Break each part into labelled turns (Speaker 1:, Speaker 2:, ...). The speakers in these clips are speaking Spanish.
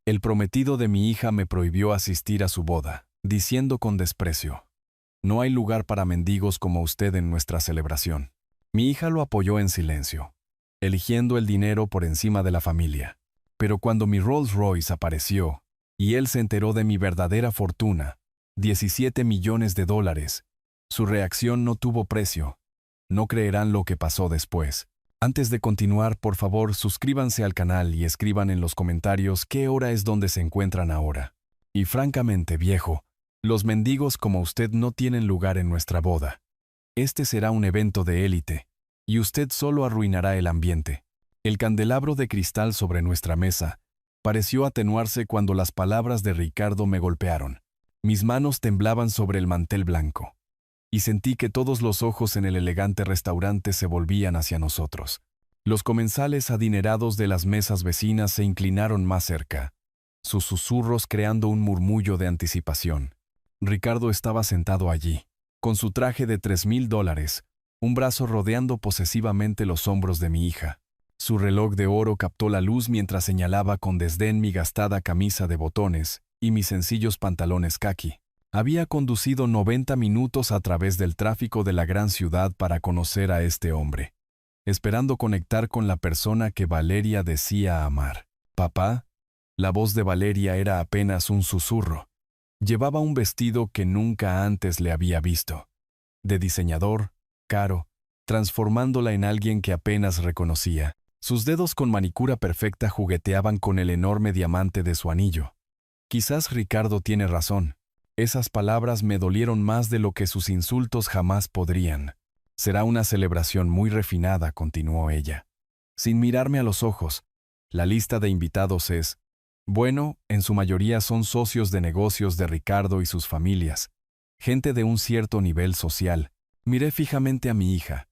Speaker 1: El prometido de mi hija me prohibió asistir a su boda, diciendo con desprecio: «No hay lugar para mendigos como usted en nuestra celebración». Mi hija lo apoyó en silencio, eligiendo el dinero por encima de la familia. Pero cuando mi Rolls Royce apareció, y él se enteró de mi verdadera fortuna, $17 millones, su reacción no tuvo precio. No creerán lo que pasó después. Antes de continuar, por favor, suscríbanse al canal y escriban en los comentarios qué hora es donde se encuentran ahora. Y francamente, viejo, los mendigos como usted no tienen lugar en nuestra boda. Este será un evento de élite, y usted solo arruinará el ambiente. El candelabro de cristal sobre nuestra mesa pareció atenuarse cuando las palabras de Ricardo me golpearon. Mis manos temblaban sobre el mantel blanco, y sentí que todos los ojos en el elegante restaurante se volvían hacia nosotros. Los comensales adinerados de las mesas vecinas se inclinaron más cerca, sus susurros creando un murmullo de anticipación. Ricardo estaba sentado allí, con su traje de $3,000, un brazo rodeando posesivamente los hombros de mi hija. Su reloj de oro captó la luz mientras señalaba con desdén mi gastada camisa de botones y mis sencillos pantalones caqui. Había conducido 90 minutos a través del tráfico de la gran ciudad para conocer a este hombre, esperando conectar con la persona que Valeria decía amar. «Papá». La voz de Valeria era apenas un susurro. Llevaba un vestido que nunca antes le había visto, de diseñador, caro, transformándola en alguien que apenas reconocía. Sus dedos con manicura perfecta jugueteaban con el enorme diamante de su anillo. Quizás Ricardo tiene razón. Esas palabras me dolieron más de lo que sus insultos jamás podrían. «Será una celebración muy refinada», continuó ella, sin mirarme a los ojos. «La lista de invitados es... bueno, en su mayoría son socios de negocios de Ricardo y sus familias, gente de un cierto nivel social». Miré fijamente a mi hija,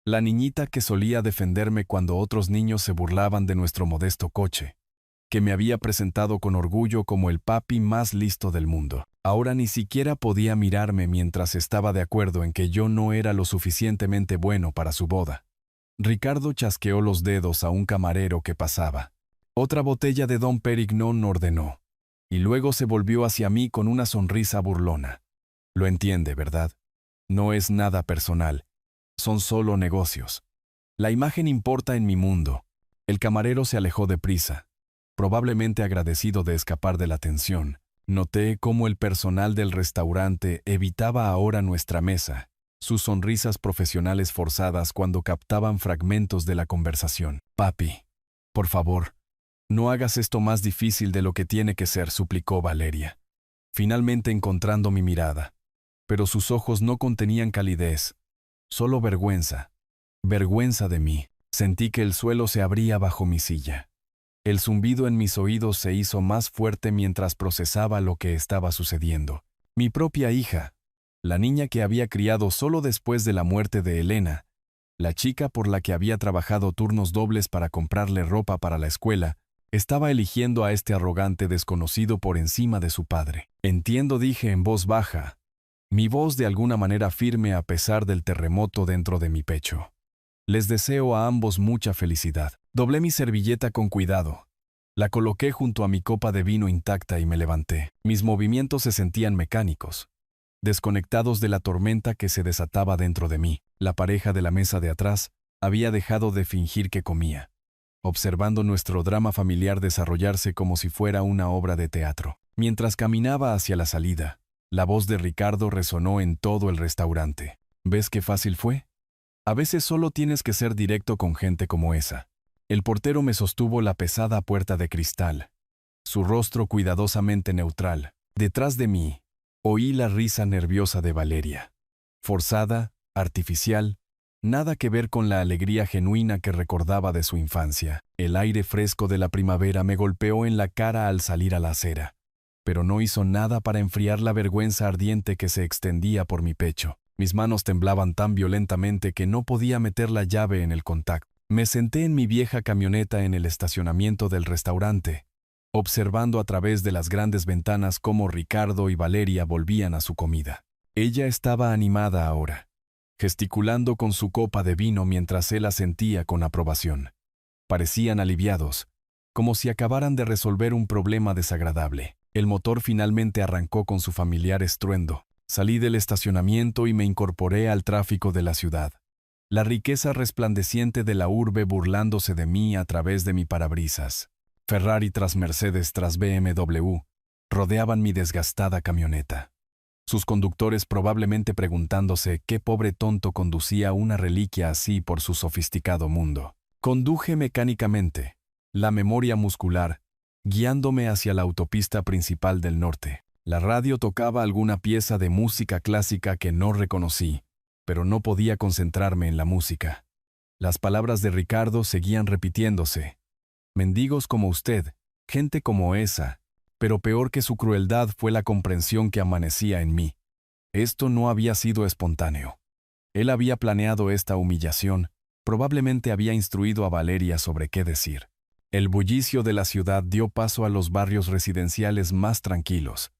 Speaker 1: la niñita que solía defenderme cuando otros niños se burlaban de nuestro modesto coche, que me había presentado con orgullo como el papi más listo del mundo. Ahora ni siquiera podía mirarme mientras estaba de acuerdo en que yo no era lo suficientemente bueno para su boda. Ricardo chasqueó los dedos a un camarero que pasaba. «Otra botella de Dom Perignon», ordenó, y luego se volvió hacia mí con una sonrisa burlona. «Lo entiende, ¿verdad? No es nada personal. Son solo negocios. La imagen importa en mi mundo». El camarero se alejó deprisa, probablemente agradecido de escapar de la tensión. Noté cómo el personal del restaurante evitaba ahora nuestra mesa, sus sonrisas profesionales forzadas cuando captaban fragmentos de la conversación. «Papi, por favor, no hagas esto más difícil de lo que tiene que ser», suplicó Valeria, finalmente encontrando mi mirada. Pero sus ojos no contenían calidez, solo vergüenza. Vergüenza de mí. Sentí que el suelo se abría bajo mi silla. El zumbido en mis oídos se hizo más fuerte mientras procesaba lo que estaba sucediendo. Mi propia hija, la niña que había criado solo después de la muerte de Elena, la chica por la que había trabajado turnos dobles para comprarle ropa para la escuela, estaba eligiendo a este arrogante desconocido por encima de su padre. «Entiendo», dije en voz baja, mi voz de alguna manera firme a pesar del terremoto dentro de mi pecho. «Les deseo a ambos mucha felicidad». Doblé mi servilleta con cuidado. La coloqué junto a mi copa de vino intacta y me levanté. Mis movimientos se sentían mecánicos, desconectados de la tormenta que se desataba dentro de mí. La pareja de la mesa de atrás había dejado de fingir que comía, observando nuestro drama familiar desarrollarse como si fuera una obra de teatro. Mientras caminaba hacia la salida, la voz de Ricardo resonó en todo el restaurante. «¿Ves qué fácil fue? A veces solo tienes que ser directo con gente como esa». El portero me sostuvo la pesada puerta de cristal, su rostro cuidadosamente neutral. Detrás de mí, oí la risa nerviosa de Valeria. Forzada, artificial, nada que ver con la alegría genuina que recordaba de su infancia. El aire fresco de la primavera me golpeó en la cara al salir a la acera, pero no hizo nada para enfriar la vergüenza ardiente que se extendía por mi pecho. Mis manos temblaban tan violentamente que no podía meter la llave en el contacto. Me senté en mi vieja camioneta en el estacionamiento del restaurante, observando a través de las grandes ventanas cómo Ricardo y Valeria volvían a su comida. Ella estaba animada ahora, gesticulando con su copa de vino mientras él asentía con aprobación. Parecían aliviados, como si acabaran de resolver un problema desagradable. El motor finalmente arrancó con su familiar estruendo. Salí del estacionamiento y me incorporé al tráfico de la ciudad. La riqueza resplandeciente de la urbe burlándose de mí a través de mi parabrisas. Ferrari tras Mercedes tras BMW rodeaban mi desgastada camioneta. Sus conductores probablemente preguntándose qué pobre tonto conducía una reliquia así por su sofisticado mundo. Conduje mecánicamente, la memoria muscular, guiándome hacia la autopista principal del norte. La radio tocaba alguna pieza de música clásica que no reconocí, pero no podía concentrarme en la música. Las palabras de Ricardo seguían repitiéndose. Mendigos como usted, gente como esa, pero peor que su crueldad fue la comprensión que amanecía en mí. Esto no había sido espontáneo. Él había planeado esta humillación, probablemente había instruido a Valeria sobre qué decir. El bullicio de la ciudad dio paso a los barrios residenciales más tranquilos,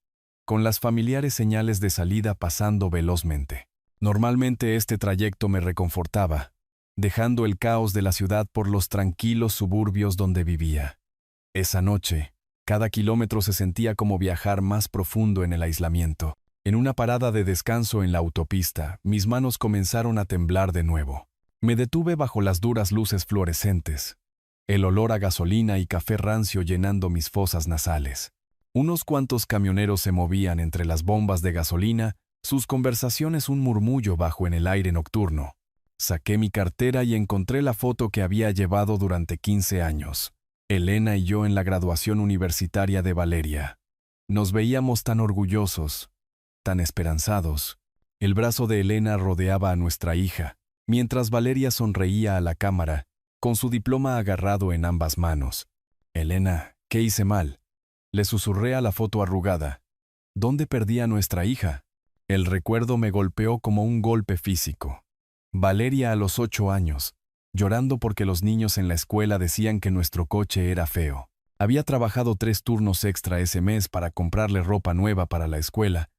Speaker 1: con las familiares señales de salida pasando velozmente. Normalmente este trayecto me reconfortaba, dejando el caos de la ciudad por los tranquilos suburbios donde vivía. Esa noche, cada kilómetro se sentía como viajar más profundo en el aislamiento. En una parada de descanso en la autopista, mis manos comenzaron a temblar de nuevo. Me detuve bajo las duras luces fluorescentes, el olor a gasolina y café rancio llenando mis fosas nasales. Unos cuantos camioneros se movían entre las bombas de gasolina, sus conversaciones un murmullo bajo en el aire nocturno. Saqué mi cartera y encontré la foto que había llevado durante 15 años. Elena y yo en la graduación universitaria de Valeria. Nos veíamos tan orgullosos, tan esperanzados. El brazo de Elena rodeaba a nuestra hija, mientras Valeria sonreía a la cámara, con su diploma agarrado en ambas manos. Elena, ¿qué hice mal? Le susurré a la foto arrugada. ¿Dónde perdí a nuestra hija? El recuerdo me golpeó como un golpe físico. Valeria a los 8 años, llorando porque los niños en la escuela decían que nuestro coche era feo. Había trabajado 3 turnos extra ese mes para comprarle ropa nueva para la escuela,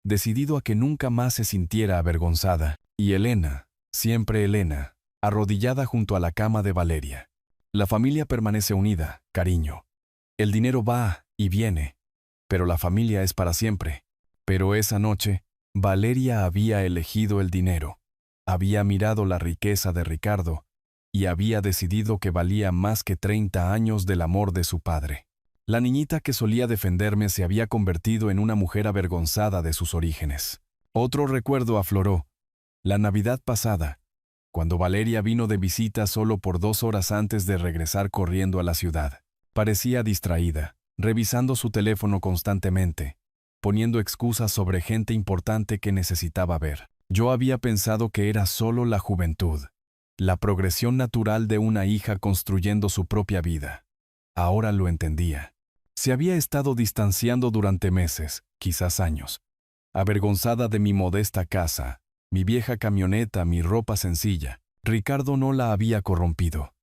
Speaker 1: decidido a que nunca más se sintiera avergonzada. Y Elena, siempre Elena, arrodillada junto a la cama de Valeria. La familia permanece unida, cariño. El dinero va y viene, pero la familia es para siempre. Pero esa noche, Valeria había elegido el dinero. Había mirado la riqueza de Ricardo y había decidido que valía más que 30 años del amor de su padre. La niñita que solía defenderme se había convertido en una mujer avergonzada de sus orígenes. Otro recuerdo afloró. La Navidad pasada, cuando Valeria vino de visita solo por 2 horas antes de regresar corriendo a la ciudad. Parecía distraída, revisando su teléfono constantemente, poniendo excusas sobre gente importante que necesitaba ver. Yo había pensado que era solo la juventud, la progresión natural de una hija construyendo su propia vida. Ahora lo entendía. Se había estado distanciando durante meses, quizás años, avergonzada de mi modesta casa, mi vieja camioneta, mi ropa sencilla. Ricardo no la había corrompido.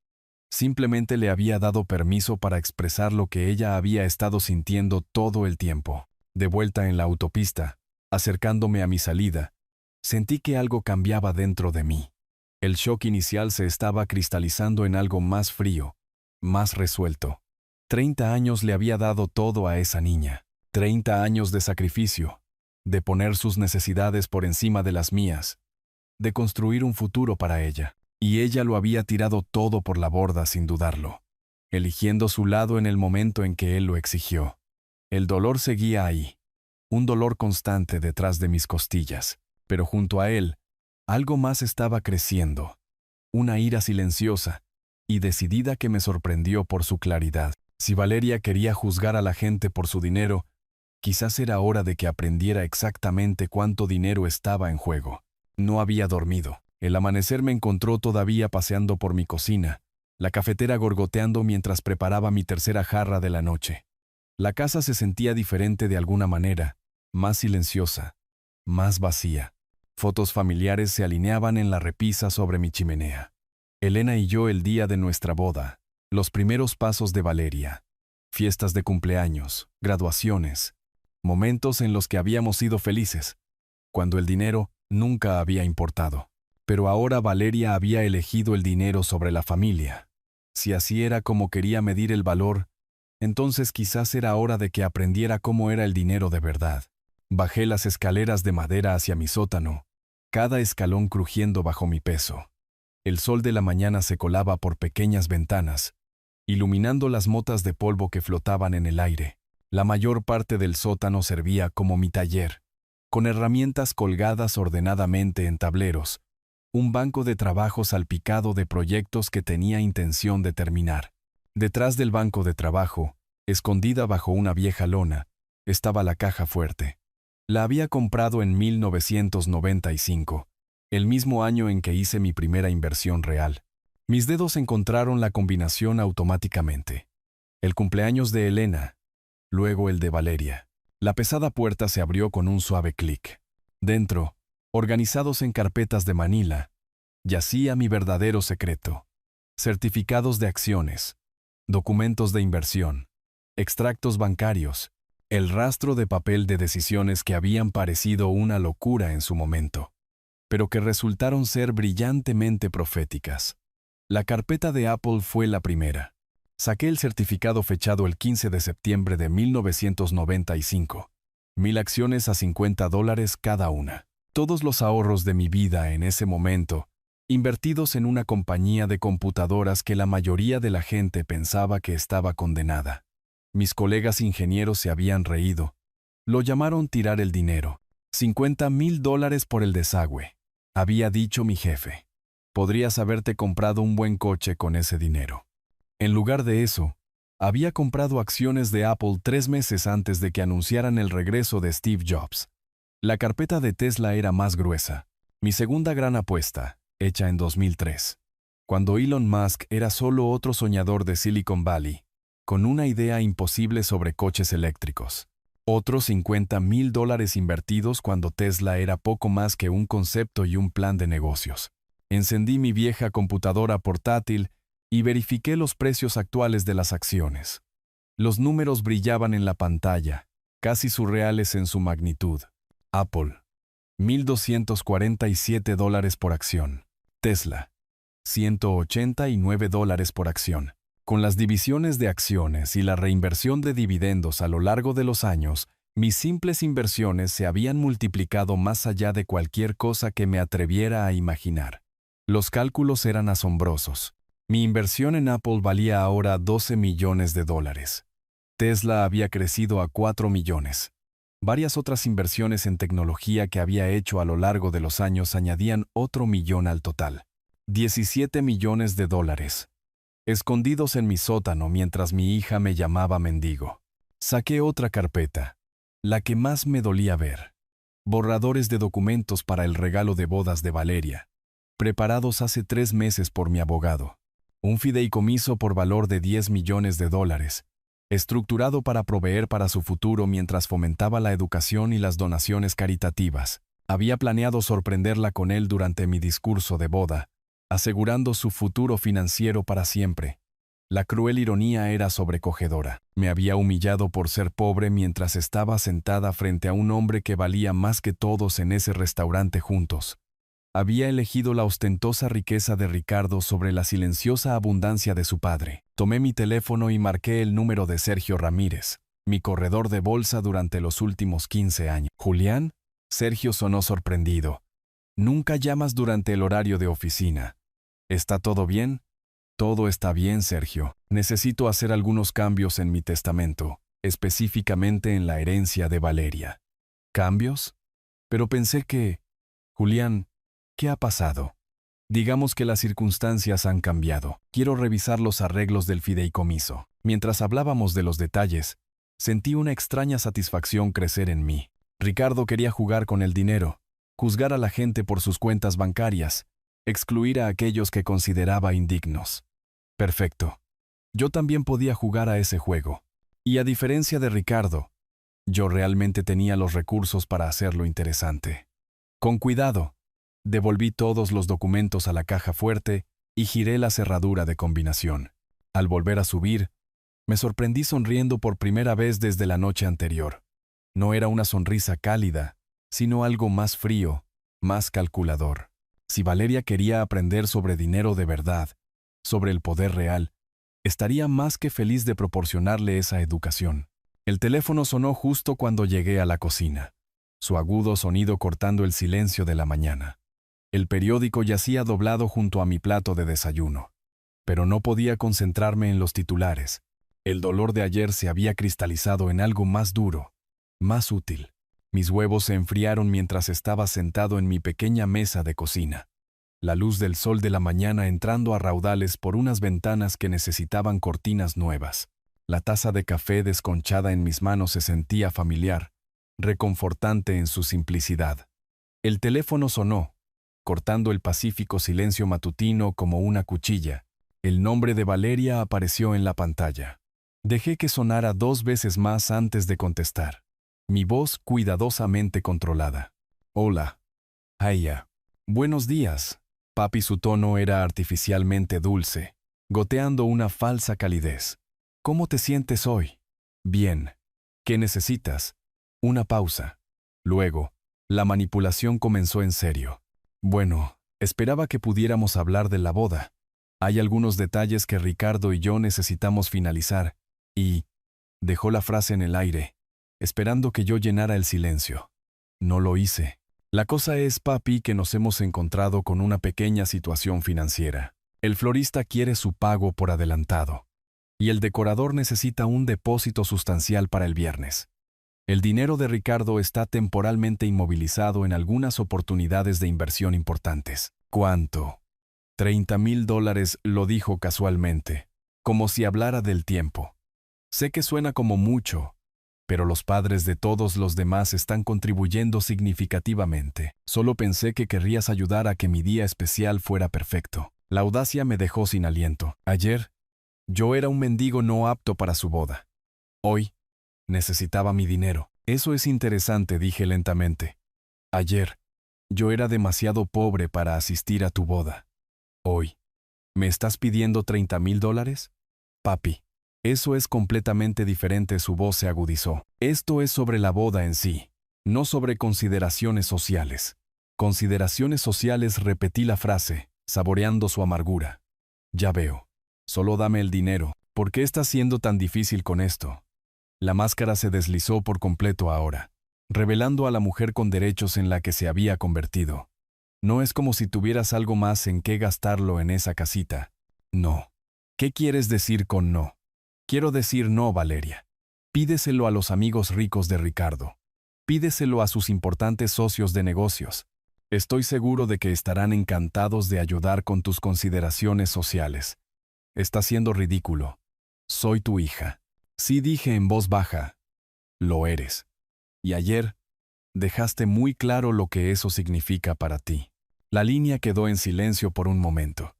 Speaker 1: Simplemente le había dado permiso para expresar lo que ella había estado sintiendo todo el tiempo. De vuelta en la autopista, acercándome a mi salida, sentí que algo cambiaba dentro de mí. El shock inicial se estaba cristalizando en algo más frío, más resuelto. 30 años le había dado todo a esa niña. 30 años de sacrificio, de poner sus necesidades por encima de las mías, de construir un futuro para ella. Y ella lo había tirado todo por la borda sin dudarlo, eligiendo su lado en el momento en que él lo exigió. El dolor seguía ahí, un dolor constante detrás de mis costillas, pero junto a él, algo más estaba creciendo, una ira silenciosa y decidida que me sorprendió por su claridad. Si Valeria quería juzgar a la gente por su dinero, quizás era hora de que aprendiera exactamente cuánto dinero estaba en juego. No había dormido. El amanecer me encontró todavía paseando por mi cocina, la cafetera gorgoteando mientras preparaba mi tercera jarra de la noche. La casa se sentía diferente de alguna manera, más silenciosa, más vacía. Fotos familiares se alineaban en la repisa sobre mi chimenea. Elena y yo el día de nuestra boda, los primeros pasos de Valeria, fiestas de cumpleaños, graduaciones, momentos en los que habíamos sido felices, cuando el dinero nunca había importado. Pero ahora Valeria había elegido el dinero sobre la familia. Si así era como quería medir el valor, entonces quizás era hora de que aprendiera cómo era el dinero de verdad. Bajé las escaleras de madera hacia mi sótano, cada escalón crujiendo bajo mi peso. El sol de la mañana se colaba por pequeñas ventanas, iluminando las motas de polvo que flotaban en el aire. La mayor parte del sótano servía como mi taller, con herramientas colgadas ordenadamente en tableros, un banco de trabajo salpicado de proyectos que tenía intención de terminar. Detrás del banco de trabajo, escondida bajo una vieja lona, estaba la caja fuerte. La había comprado en 1995, el mismo año en que hice mi primera inversión real. Mis dedos encontraron la combinación automáticamente. El cumpleaños de Elena, luego el de Valeria. La pesada puerta se abrió con un suave clic. Dentro, organizados en carpetas de Manila, yacía mi verdadero secreto. Certificados de acciones, documentos de inversión, extractos bancarios, el rastro de papel de decisiones que habían parecido una locura en su momento, pero que resultaron ser brillantemente proféticas. La carpeta de Apple fue la primera. Saqué el certificado fechado el 15 de septiembre de 1995. 1000 acciones a $50 cada una. Todos los ahorros de mi vida en ese momento, invertidos en una compañía de computadoras que la mayoría de la gente pensaba que estaba condenada. Mis colegas ingenieros se habían reído. Lo llamaron tirar el dinero. $50,000 por el desagüe, había dicho mi jefe. Podrías haberte comprado un buen coche con ese dinero. En lugar de eso, había comprado acciones de Apple 3 meses antes de que anunciaran el regreso de Steve Jobs. La carpeta de Tesla era más gruesa. Mi segunda gran apuesta, hecha en 2003. Cuando Elon Musk era solo otro soñador de Silicon Valley, con una idea imposible sobre coches eléctricos. Otros $50,000 invertidos cuando Tesla era poco más que un concepto y un plan de negocios. Encendí mi vieja computadora portátil y verifiqué los precios actuales de las acciones. Los números brillaban en la pantalla, casi surreales en su magnitud. Apple, $1,247 por acción. Tesla, $189 por acción. Con las divisiones de acciones y la reinversión de dividendos a lo largo de los años, mis simples inversiones se habían multiplicado más allá de cualquier cosa que me atreviera a imaginar. Los cálculos eran asombrosos. Mi inversión en Apple valía ahora $12 millones. Tesla había crecido a 4 millones. Varias otras inversiones en tecnología que había hecho a lo largo de los años añadían otro millón al total. $17 millones. Escondidos en mi sótano mientras mi hija me llamaba mendigo. Saqué otra carpeta, la que más me dolía ver. Borradores de documentos para el regalo de bodas de Valeria, preparados hace 3 meses por mi abogado. Un fideicomiso por valor de $10 millones, estructurado para proveer para su futuro mientras fomentaba la educación y las donaciones caritativas. Había planeado sorprenderla con él durante mi discurso de boda, asegurando su futuro financiero para siempre. La cruel ironía era sobrecogedora. Me había humillado por ser pobre mientras estaba sentada frente a un hombre que valía más que todos en ese restaurante juntos. Había elegido la ostentosa riqueza de Ricardo sobre la silenciosa abundancia de su padre. Tomé mi teléfono y marqué el número de Sergio Ramírez, mi corredor de bolsa durante los últimos 15 años. ¿Julián? Sergio sonó sorprendido. Nunca llamas durante el horario de oficina. ¿Está todo bien? Todo está bien, Sergio. Necesito hacer algunos cambios en mi testamento, específicamente en la herencia de Valeria. ¿Cambios? Pero pensé que... Julián, ¿qué ha pasado? Digamos que las circunstancias han cambiado. Quiero revisar los arreglos del fideicomiso. Mientras hablábamos de los detalles, sentí una extraña satisfacción crecer en mí. Ricardo quería jugar con el dinero, juzgar a la gente por sus cuentas bancarias, excluir a aquellos que consideraba indignos. Perfecto. Yo también podía jugar a ese juego. Y a diferencia de Ricardo, yo realmente tenía los recursos para hacerlo interesante. Con cuidado, devolví todos los documentos a la caja fuerte y giré la cerradura de combinación. Al volver a subir, me sorprendí sonriendo por primera vez desde la noche anterior. No era una sonrisa cálida, sino algo más frío, más calculador. Si Valeria quería aprender sobre dinero de verdad, sobre el poder real, estaría más que feliz de proporcionarle esa educación. El teléfono sonó justo cuando llegué a la cocina, su agudo sonido cortando el silencio de la mañana. El periódico yacía doblado junto a mi plato de desayuno, pero no podía concentrarme en los titulares. El dolor de ayer se había cristalizado en algo más duro, más útil. Mis huevos se enfriaron mientras estaba sentado en mi pequeña mesa de cocina. La luz del sol de la mañana entrando a raudales por unas ventanas que necesitaban cortinas nuevas. La taza de café desconchada en mis manos se sentía familiar, reconfortante en su simplicidad. El teléfono sonó, cortando el pacífico silencio matutino como una cuchilla. El nombre de Valeria apareció en la pantalla. Dejé que sonara 2 veces más antes de contestar. Mi voz cuidadosamente controlada. Hola. Aya. Buenos días. Papi, su tono era artificialmente dulce, goteando una falsa calidez. ¿Cómo te sientes hoy? Bien. ¿Qué necesitas? Una pausa. Luego, la manipulación comenzó en serio. Bueno, esperaba que pudiéramos hablar de la boda. Hay algunos detalles que Ricardo y yo necesitamos finalizar, y... Dejó la frase en el aire, esperando que yo llenara el silencio. No lo hice. La cosa es, papi, que nos hemos encontrado con una pequeña situación financiera. El florista quiere su pago por adelantado, y el decorador necesita un depósito sustancial para el viernes. El dinero de Ricardo está temporalmente inmovilizado en algunas oportunidades de inversión importantes. ¿Cuánto? $30,000, lo dijo casualmente, como si hablara del tiempo. Sé que suena como mucho, pero los padres de todos los demás están contribuyendo significativamente. Solo pensé que querrías ayudar a que mi día especial fuera perfecto. La audacia me dejó sin aliento. Ayer, yo era un mendigo no apto para su boda. Hoy, necesitaba mi dinero. Eso es interesante, dije lentamente. Ayer, yo era demasiado pobre para asistir a tu boda. Hoy, ¿me estás pidiendo $30,000? Papi. Eso es completamente diferente, su voz se agudizó. Esto es sobre la boda en sí, no sobre consideraciones sociales. Consideraciones sociales, repetí la frase, saboreando su amargura. Ya veo. Solo dame el dinero. ¿Por qué estás siendo tan difícil con esto? La máscara se deslizó por completo ahora, revelando a la mujer con derechos en la que se había convertido. No es como si tuvieras algo más en qué gastarlo en esa casita. No. ¿Qué quieres decir con no? Quiero decir no, Valeria. Pídeselo a los amigos ricos de Ricardo. Pídeselo a sus importantes socios de negocios. Estoy seguro de que estarán encantados de ayudar con tus consideraciones sociales. Estás siendo ridículo. Soy tu hija. Sí, dije en voz baja. Lo eres. Y ayer, dejaste muy claro lo que eso significa para ti. La línea quedó en silencio por un momento.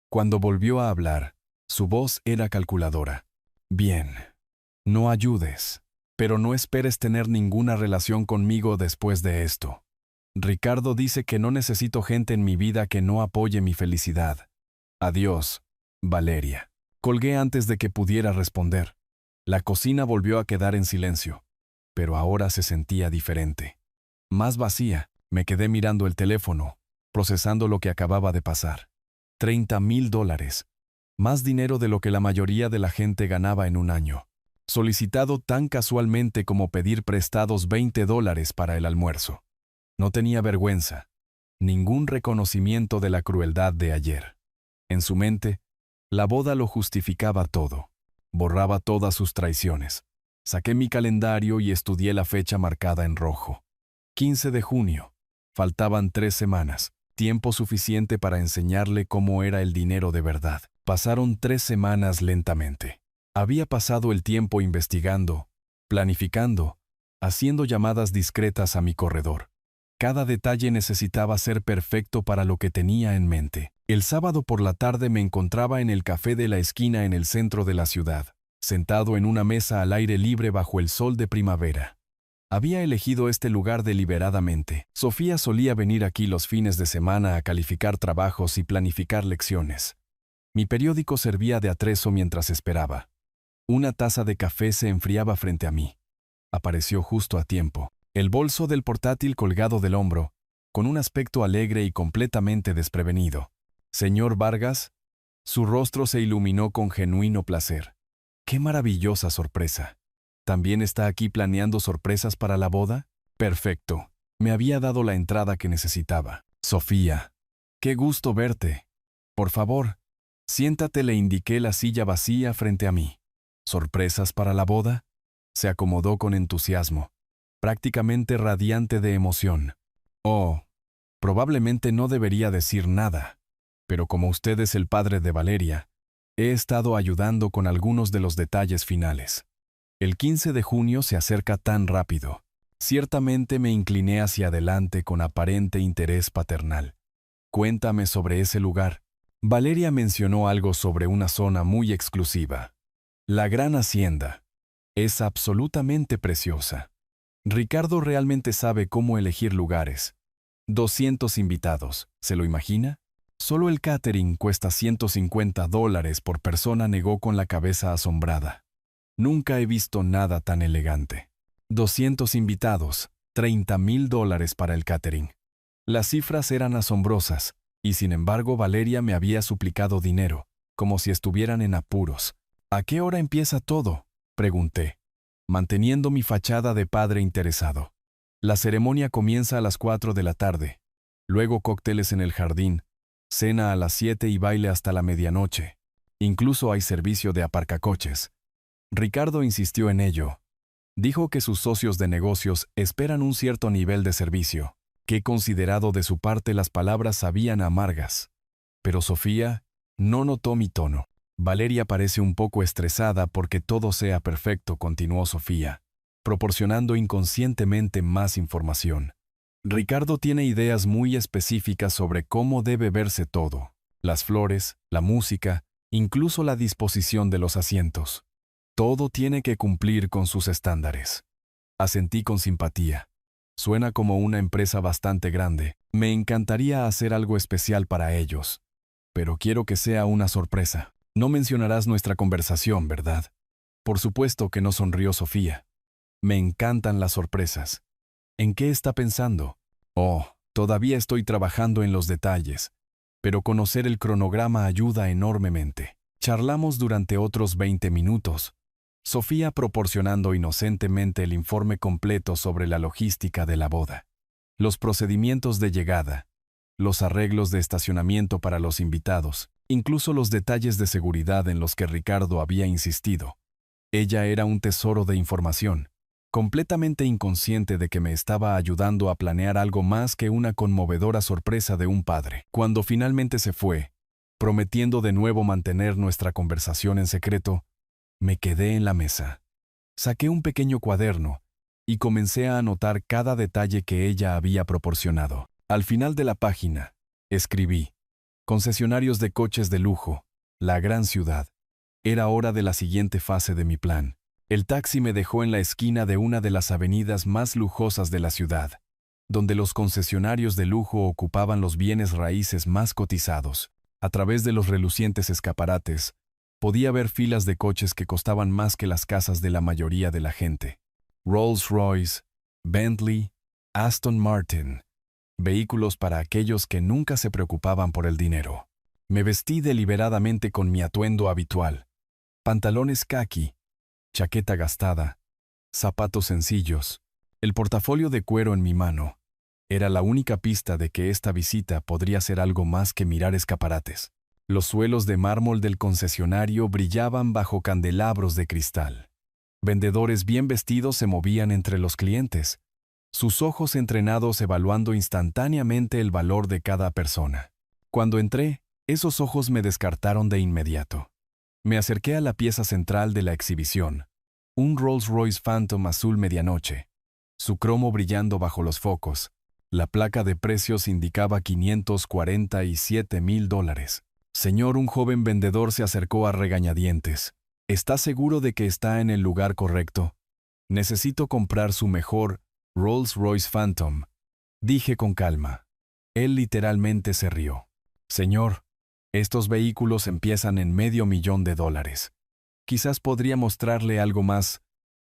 Speaker 1: Cuando volvió a hablar, su voz era calculadora. Bien. No ayudes, pero no esperes tener ninguna relación conmigo después de esto. Ricardo dice que no necesito gente en mi vida que no apoye mi felicidad. Adiós, Valeria. Colgué antes de que pudiera responder. La cocina volvió a quedar en silencio, pero ahora se sentía diferente. Más vacía. Me quedé mirando el teléfono, procesando lo que acababa de pasar. $30,000. Más dinero de lo que la mayoría de la gente ganaba en un año. Solicitado tan casualmente como pedir prestados $20 para el almuerzo. No tenía vergüenza, ningún reconocimiento de la crueldad de ayer. En su mente, la boda lo justificaba todo. Borraba todas sus traiciones. Saqué mi calendario y estudié la fecha marcada en rojo. 15 de junio. Faltaban 3 semanas, tiempo suficiente para enseñarle cómo era el dinero de verdad. Pasaron 3 semanas lentamente. Había pasado el tiempo investigando, planificando, haciendo llamadas discretas a mi corredor. Cada detalle necesitaba ser perfecto para lo que tenía en mente. El sábado por la tarde me encontraba en el café de la esquina en el centro de la ciudad, sentado en una mesa al aire libre bajo el sol de primavera. Había elegido este lugar deliberadamente. Sofía solía venir aquí los fines de semana a calificar trabajos y planificar lecciones. Mi periódico servía de atrezo mientras esperaba. Una taza de café se enfriaba frente a mí. Apareció justo a tiempo. El bolso del portátil colgado del hombro, con un aspecto alegre y completamente desprevenido. «Señor Vargas», Su rostro se iluminó con genuino placer. ¡Qué maravillosa sorpresa! ¿También está aquí planeando sorpresas para la boda? Perfecto. Me había dado la entrada que necesitaba. Sofía, qué gusto verte. Por favor, siéntate, le indiqué la silla vacía frente a mí. ¿Sorpresas para la boda? Se acomodó con entusiasmo, prácticamente radiante de emoción. Oh, probablemente no debería decir nada, pero como usted es el padre de Valeria, he estado ayudando con algunos de los detalles finales. El 15 de junio se acerca tan rápido. Ciertamente me incliné hacia adelante con aparente interés paternal. Cuéntame sobre ese lugar. Valeria mencionó algo sobre una zona muy exclusiva. La Gran Hacienda. Es absolutamente preciosa. Ricardo realmente sabe cómo elegir lugares. 200 invitados, ¿se lo imagina? Solo el catering cuesta $150 por persona, negó con la cabeza asombrada. Nunca he visto nada tan elegante. 200 invitados, $30,000 para el catering. Las cifras eran asombrosas, y sin embargo Valeria me había suplicado dinero, como si estuvieran en apuros. ¿A qué hora empieza todo?, pregunté, manteniendo mi fachada de padre interesado. La ceremonia comienza a las 4 de la tarde, luego cócteles en el jardín, cena a las 7 y baile hasta la medianoche. Incluso hay servicio de aparcacoches. Ricardo insistió en ello. Dijo que sus socios de negocios esperan un cierto nivel de servicio. Qué considerado de su parte, las palabras sabían amargas. Pero Sofía no notó mi tono. Valeria parece un poco estresada porque todo sea perfecto, continuó Sofía, proporcionando inconscientemente más información. Ricardo tiene ideas muy específicas sobre cómo debe verse todo. Las flores, la música, incluso la disposición de los asientos. Todo tiene que cumplir con sus estándares. Asentí con simpatía. Suena como una empresa bastante grande. Me encantaría hacer algo especial para ellos. Pero quiero que sea una sorpresa. No mencionarás nuestra conversación, ¿verdad? Por supuesto que no, sonrió Sofía. Me encantan las sorpresas. ¿En qué está pensando? Oh, todavía estoy trabajando en los detalles. Pero conocer el cronograma ayuda enormemente. Charlamos durante otros 20 minutos. Sofía proporcionando inocentemente el informe completo sobre la logística de la boda, los procedimientos de llegada, los arreglos de estacionamiento para los invitados, incluso los detalles de seguridad en los que Ricardo había insistido. Ella era un tesoro de información, completamente inconsciente de que me estaba ayudando a planear algo más que una conmovedora sorpresa de un padre. Cuando finalmente se fue, prometiendo de nuevo mantener nuestra conversación en secreto, me quedé en la mesa. Saqué un pequeño cuaderno y comencé a anotar cada detalle que ella había proporcionado. Al final de la página, escribí: concesionarios de coches de lujo, la gran ciudad. Era hora de la siguiente fase de mi plan. El taxi me dejó en la esquina de una de las avenidas más lujosas de la ciudad, donde los concesionarios de lujo ocupaban los bienes raíces más cotizados. A través de los relucientes escaparates, podía ver filas de coches que costaban más que las casas de la mayoría de la gente. Rolls-Royce, Bentley, Aston Martin. Vehículos para aquellos que nunca se preocupaban por el dinero. Me vestí deliberadamente con mi atuendo habitual. Pantalones caqui, chaqueta gastada, zapatos sencillos, el portafolio de cuero en mi mano. Era la única pista de que esta visita podría ser algo más que mirar escaparates. Los suelos de mármol del concesionario brillaban bajo candelabros de cristal. Vendedores bien vestidos se movían entre los clientes, sus ojos entrenados evaluando instantáneamente el valor de cada persona. Cuando entré, esos ojos me descartaron de inmediato. Me acerqué a la pieza central de la exhibición, un Rolls-Royce Phantom azul medianoche, su cromo brillando bajo los focos. La placa de precios indicaba $547,000. Señor, un joven vendedor se acercó a regañadientes. ¿Está seguro de que está en el lugar correcto? Necesito comprar su mejor Rolls-Royce Phantom, dije con calma. Él literalmente se rió. Señor, estos vehículos empiezan en $500,000. Quizás podría mostrarle algo más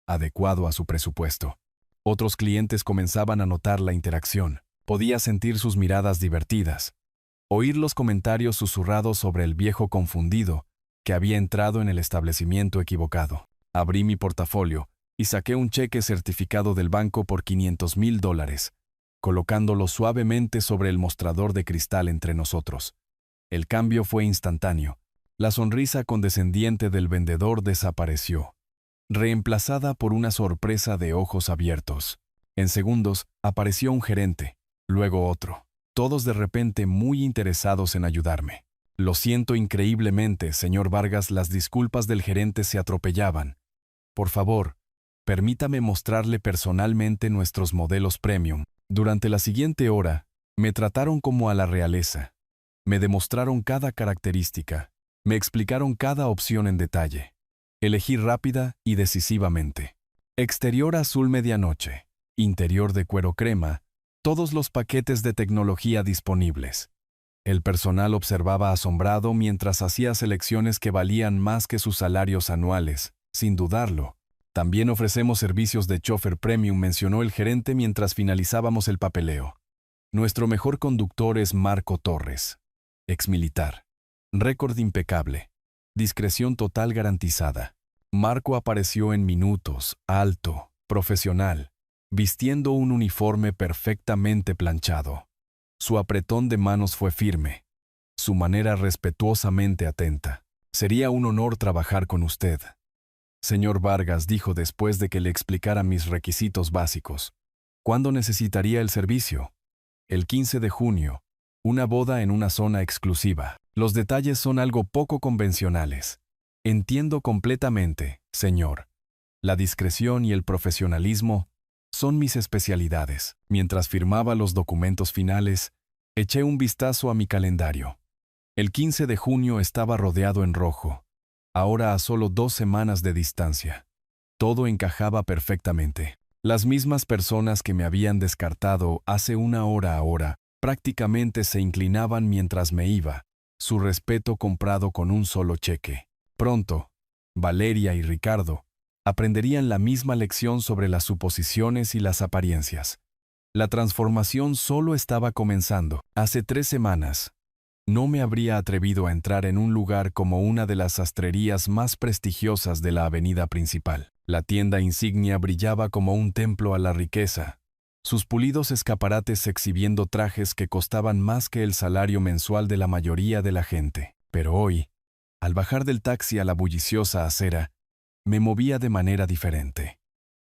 Speaker 1: adecuado a su presupuesto. Otros clientes comenzaban a notar la interacción. Podía sentir sus miradas divertidas. Oír los comentarios susurrados sobre el viejo confundido que había entrado en el establecimiento equivocado. Abrí mi portafolio y saqué un cheque certificado del banco por $500,000, colocándolo suavemente sobre el mostrador de cristal entre nosotros. El cambio fue instantáneo. La sonrisa condescendiente del vendedor desapareció, reemplazada por una sorpresa de ojos abiertos. En segundos apareció un gerente, luego otro, todos de repente muy interesados en ayudarme. Lo siento increíblemente, señor Vargas, las disculpas del gerente se atropellaban. Por favor, permítame mostrarle personalmente nuestros modelos premium. Durante la siguiente hora, me trataron como a la realeza. Me demostraron cada característica, me explicaron cada opción en detalle. Elegí rápida y decisivamente. Exterior azul medianoche, interior de cuero crema, todos los paquetes de tecnología disponibles. El personal observaba asombrado mientras hacía selecciones que valían más que sus salarios anuales, sin dudarlo. También ofrecemos servicios de chofer premium, mencionó el gerente mientras finalizábamos el papeleo. Nuestro mejor conductor es Marco Torres, exmilitar. Récord impecable. Discreción total garantizada. Marco apareció en minutos, alto, profesional, vistiendo un uniforme perfectamente planchado. Su apretón de manos fue firme, su manera respetuosamente atenta. Sería un honor trabajar con usted. Señor Vargas, dijo después de que le explicara mis requisitos básicos. ¿Cuándo necesitaría el servicio? El 15 de junio. Una boda en una zona exclusiva. Los detalles son algo poco convencionales. Entiendo completamente, señor. La discreción y el profesionalismo son mis especialidades. Mientras firmaba los documentos finales, eché un vistazo a mi calendario. El 15 de junio estaba rodeado en rojo. Ahora a solo 2 semanas de distancia. Todo encajaba perfectamente. Las mismas personas que me habían descartado hace una hora ahora prácticamente se inclinaban mientras me iba, su respeto comprado con un solo cheque. Pronto, Valeria y Ricardo aprenderían la misma lección sobre las suposiciones y las apariencias. La transformación solo estaba comenzando. Hace 3 semanas, no me habría atrevido a entrar en un lugar como una de las sastrerías más prestigiosas de la avenida principal. La tienda insignia brillaba como un templo a la riqueza, sus pulidos escaparates exhibiendo trajes que costaban más que el salario mensual de la mayoría de la gente. Pero hoy, al bajar del taxi a la bulliciosa acera, me movía de manera diferente.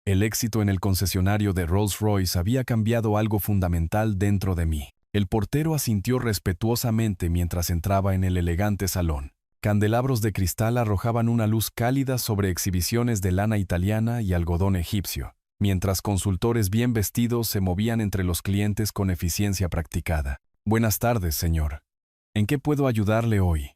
Speaker 1: El éxito en el concesionario de Rolls-Royce había cambiado algo fundamental dentro de mí. El portero asintió respetuosamente mientras entraba en el elegante salón. Candelabros de cristal arrojaban una luz cálida sobre exhibiciones de lana italiana y algodón egipcio, mientras consultores bien vestidos se movían entre los clientes con eficiencia practicada. Buenas tardes, señor. ¿En qué puedo ayudarle hoy?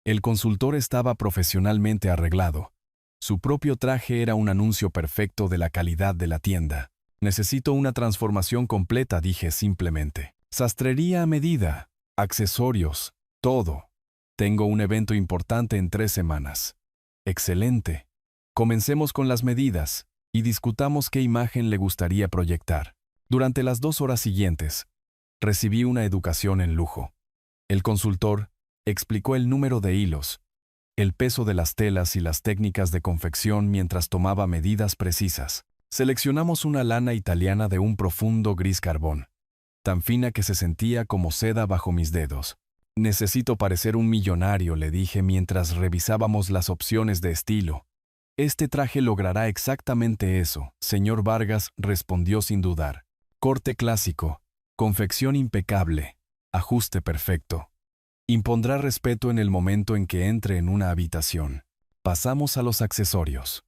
Speaker 1: El consultor estaba profesionalmente arreglado. Su propio traje era un anuncio perfecto de la calidad de la tienda. Necesito una transformación completa, dije simplemente. Sastrería a medida, accesorios, todo. Tengo un evento importante en 3 semanas. Excelente. Comencemos con las medidas y discutamos qué imagen le gustaría proyectar. Durante las 2 horas siguientes, recibí una educación en lujo. El consultor explicó el número de hilos, el peso de las telas y las técnicas de confección mientras tomaba medidas precisas. Seleccionamos una lana italiana de un profundo gris carbón, tan fina que se sentía como seda bajo mis dedos. Necesito parecer un millonario, le dije mientras revisábamos las opciones de estilo. Este traje logrará exactamente eso, señor Vargas, respondió sin dudar. Corte clásico, confección impecable, ajuste perfecto. Impondrá respeto en el momento en que entre en una habitación. Pasamos a los accesorios.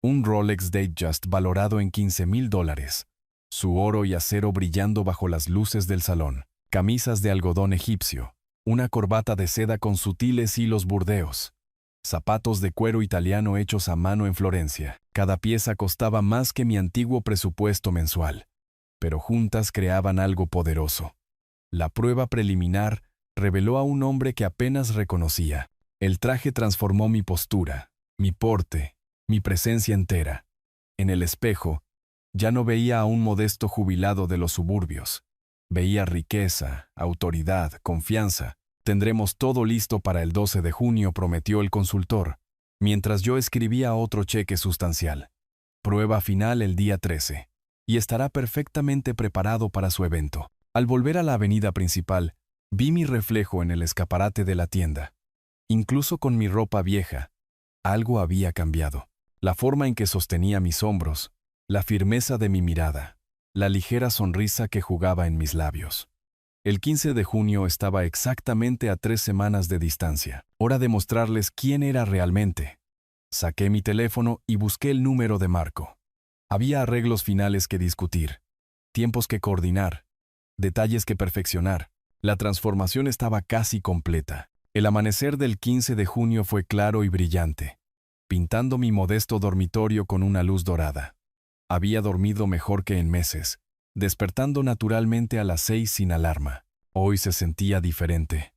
Speaker 1: Un Rolex Datejust valorado en $15,000. Su oro y acero brillando bajo las luces del salón. Camisas de algodón egipcio. Una corbata de seda con sutiles hilos burdeos. Zapatos de cuero italiano hechos a mano en Florencia. Cada pieza costaba más que mi antiguo presupuesto mensual, pero juntas creaban algo poderoso. La prueba preliminar reveló a un hombre que apenas reconocía. El traje transformó mi postura, mi porte, mi presencia entera. En el espejo, ya no veía a un modesto jubilado de los suburbios. Veía riqueza, autoridad, confianza. Tendremos todo listo para el 12 de junio, prometió el consultor, mientras yo escribía otro cheque sustancial. Prueba final el día 13. Y estará perfectamente preparado para su evento. Al volver a la avenida principal, vi mi reflejo en el escaparate de la tienda. Incluso con mi ropa vieja, algo había cambiado. La forma en que sostenía mis hombros, la firmeza de mi mirada, la ligera sonrisa que jugaba en mis labios. El 15 de junio estaba exactamente a 3 semanas de distancia. Hora de mostrarles quién era realmente. Saqué mi teléfono y busqué el número de Marco. Había arreglos finales que discutir, tiempos que coordinar, detalles que perfeccionar. La transformación estaba casi completa. El amanecer del 15 de junio fue claro y brillante, pintando mi modesto dormitorio con una luz dorada. Había dormido mejor que en meses, despertando naturalmente a las 6 sin alarma. Hoy se sentía diferente,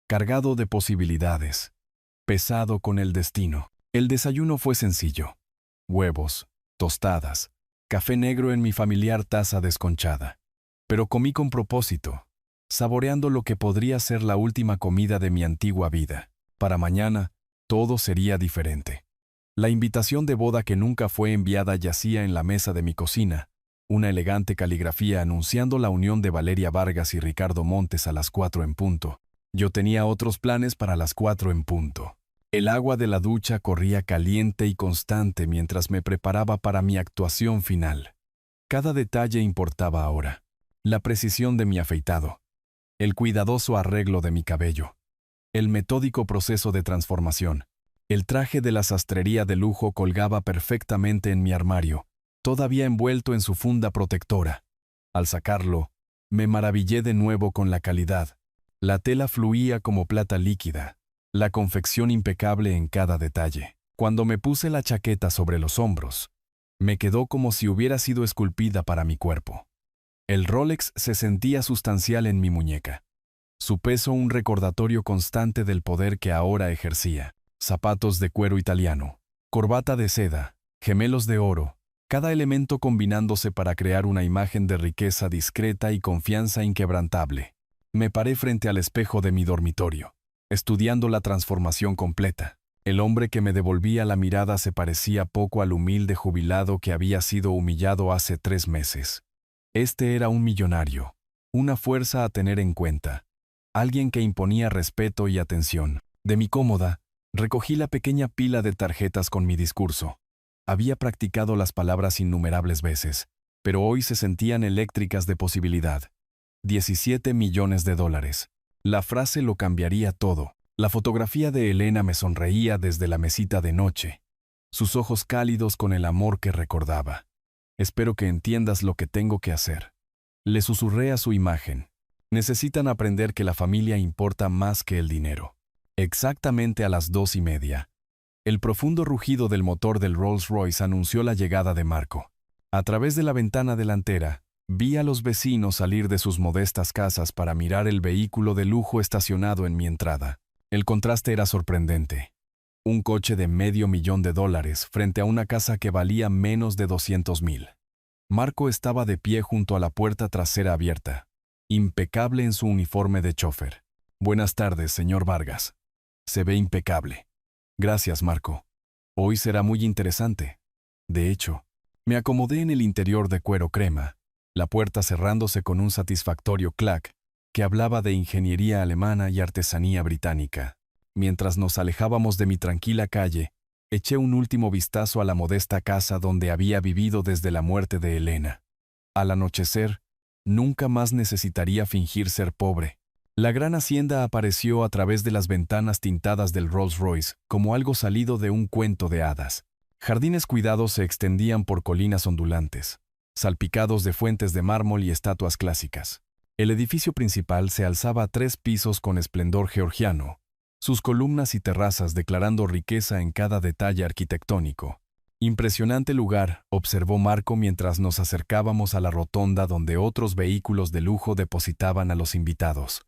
Speaker 1: cargado de posibilidades, pesado con el destino. El desayuno fue sencillo: huevos, tostadas, café negro en mi familiar taza desconchada. Pero comí con propósito, saboreando lo que podría ser la última comida de mi antigua vida. Para mañana, todo sería diferente. La invitación de boda que nunca fue enviada yacía en la mesa de mi cocina, una elegante caligrafía anunciando la unión de Valeria Vargas y Ricardo Montes a las 4 en punto. Yo tenía otros planes para las 4 en punto. El agua de la ducha corría caliente y constante mientras me preparaba para mi actuación final. Cada detalle importaba ahora. La precisión de mi afeitado, el cuidadoso arreglo de mi cabello, el metódico proceso de transformación. El traje de la sastrería de lujo colgaba perfectamente en mi armario, todavía envuelto en su funda protectora. Al sacarlo, me maravillé de nuevo con la calidad. La tela fluía como plata líquida, la confección impecable en cada detalle. Cuando me puse la chaqueta sobre los hombros, me quedó como si hubiera sido esculpida para mi cuerpo. El Rolex se sentía sustancial en mi muñeca. Su peso un recordatorio constante del poder que ahora ejercía. Zapatos de cuero italiano, corbata de seda, gemelos de oro, cada elemento combinándose para crear una imagen de riqueza discreta y confianza inquebrantable. Me paré frente al espejo de mi dormitorio, estudiando la transformación completa. El hombre que me devolvía la mirada se parecía poco al humilde jubilado que había sido humillado hace 3 meses. Este era un millonario, una fuerza a tener en cuenta, alguien que imponía respeto y atención. De mi cómoda, recogí la pequeña pila de tarjetas con mi discurso. Había practicado las palabras innumerables veces, pero hoy se sentían eléctricas de posibilidad. 17 millones de dólares. La frase lo cambiaría todo. La fotografía de Elena me sonreía desde la mesita de noche, sus ojos cálidos con el amor que recordaba. Espero que entiendas lo que tengo que hacer. Le susurré a su imagen. Necesitan aprender que la familia importa más que el dinero. Exactamente a las 2:30. El profundo rugido del motor del Rolls-Royce anunció la llegada de Marco. A través de la ventana delantera, vi a los vecinos salir de sus modestas casas para mirar el vehículo de lujo estacionado en mi entrada. El contraste era sorprendente. Un coche de $500,000 frente a una casa que valía menos de 200,000. Marco estaba de pie junto a la puerta trasera abierta, impecable en su uniforme de chofer. Buenas tardes, señor Vargas. Se ve impecable. Gracias, Marco. Hoy será muy interesante. De hecho, me acomodé en el interior de cuero crema, la puerta cerrándose con un satisfactorio clac que hablaba de ingeniería alemana y artesanía británica. Mientras nos alejábamos de mi tranquila calle, eché un último vistazo a la modesta casa donde había vivido desde la muerte de Elena. Al anochecer, nunca más necesitaría fingir ser pobre. La gran hacienda apareció a través de las ventanas tintadas del Rolls-Royce como algo salido de un cuento de hadas. Jardines cuidados se extendían por colinas ondulantes, salpicados de fuentes de mármol y estatuas clásicas. El edificio principal se alzaba a 3 pisos con esplendor georgiano, sus columnas y terrazas declarando riqueza en cada detalle arquitectónico. Impresionante lugar, observó Marco mientras nos acercábamos a la rotonda donde otros vehículos de lujo depositaban a los invitados.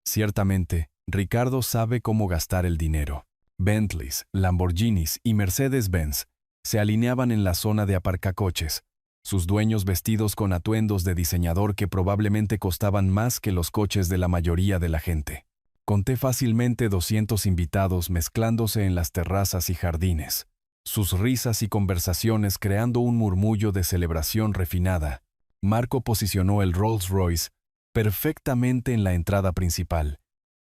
Speaker 1: Ciertamente, Ricardo sabe cómo gastar el dinero. Bentleys, Lamborghinis y Mercedes-Benz se alineaban en la zona de aparcacoches, sus dueños vestidos con atuendos de diseñador que probablemente costaban más que los coches de la mayoría de la gente. Conté fácilmente 200 invitados mezclándose en las terrazas y jardines, sus risas y conversaciones creando un murmullo de celebración refinada. Marco posicionó el Rolls Royce perfectamente en la entrada principal,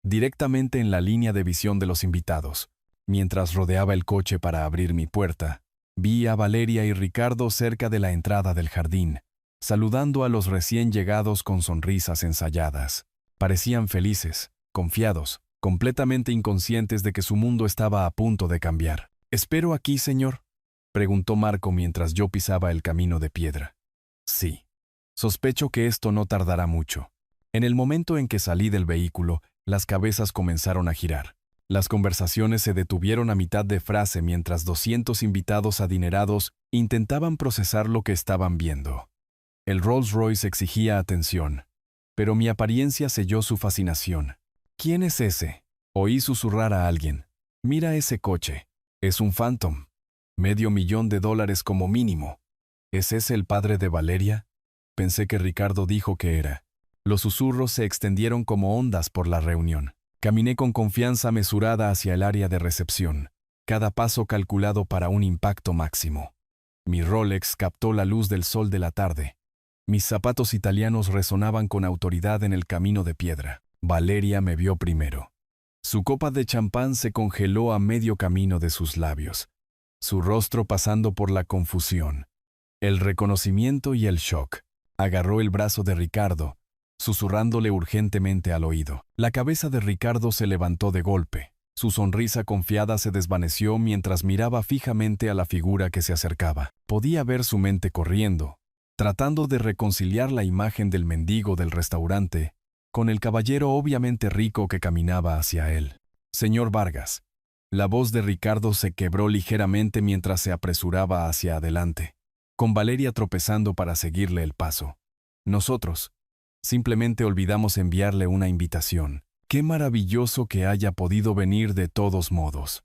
Speaker 1: directamente en la línea de visión de los invitados. Mientras rodeaba el coche para abrir mi puerta, vi a Valeria y Ricardo cerca de la entrada del jardín, saludando a los recién llegados con sonrisas ensayadas. Parecían felices, confiados, completamente inconscientes de que su mundo estaba a punto de cambiar. «¿Espero aquí, señor?», preguntó Marco mientras yo pisaba el camino de piedra. «Sí. Sospecho que esto no tardará mucho». En el momento en que salí del vehículo, las cabezas comenzaron a girar. Las conversaciones se detuvieron a mitad de frase mientras 200 invitados adinerados intentaban procesar lo que estaban viendo. El Rolls Royce exigía atención, pero mi apariencia selló su fascinación. «¿Quién es ese?», oí susurrar a alguien. «Mira ese coche. Es un Phantom. $500,000 como mínimo». ¿Es ese el padre de Valeria? Pensé que Ricardo dijo que era. Los susurros se extendieron como ondas por la reunión. Caminé con confianza mesurada hacia el área de recepción, cada paso calculado para un impacto máximo. Mi Rolex captó la luz del sol de la tarde. Mis zapatos italianos resonaban con autoridad en el camino de piedra. Valeria me vio primero. Su copa de champán se congeló a medio camino de sus labios, su rostro pasando por la confusión, el reconocimiento y el shock. Agarró el brazo de Ricardo, susurrándole urgentemente al oído. La cabeza de Ricardo se levantó de golpe. Su sonrisa confiada se desvaneció mientras miraba fijamente a la figura que se acercaba. Podía ver su mente corriendo, tratando de reconciliar la imagen del mendigo del restaurante con el caballero obviamente rico que caminaba hacia él. «Señor Vargas». La voz de Ricardo se quebró ligeramente mientras se apresuraba hacia adelante, con Valeria tropezando para seguirle el paso. «Nosotros simplemente olvidamos enviarle una invitación. Qué maravilloso que haya podido venir de todos modos.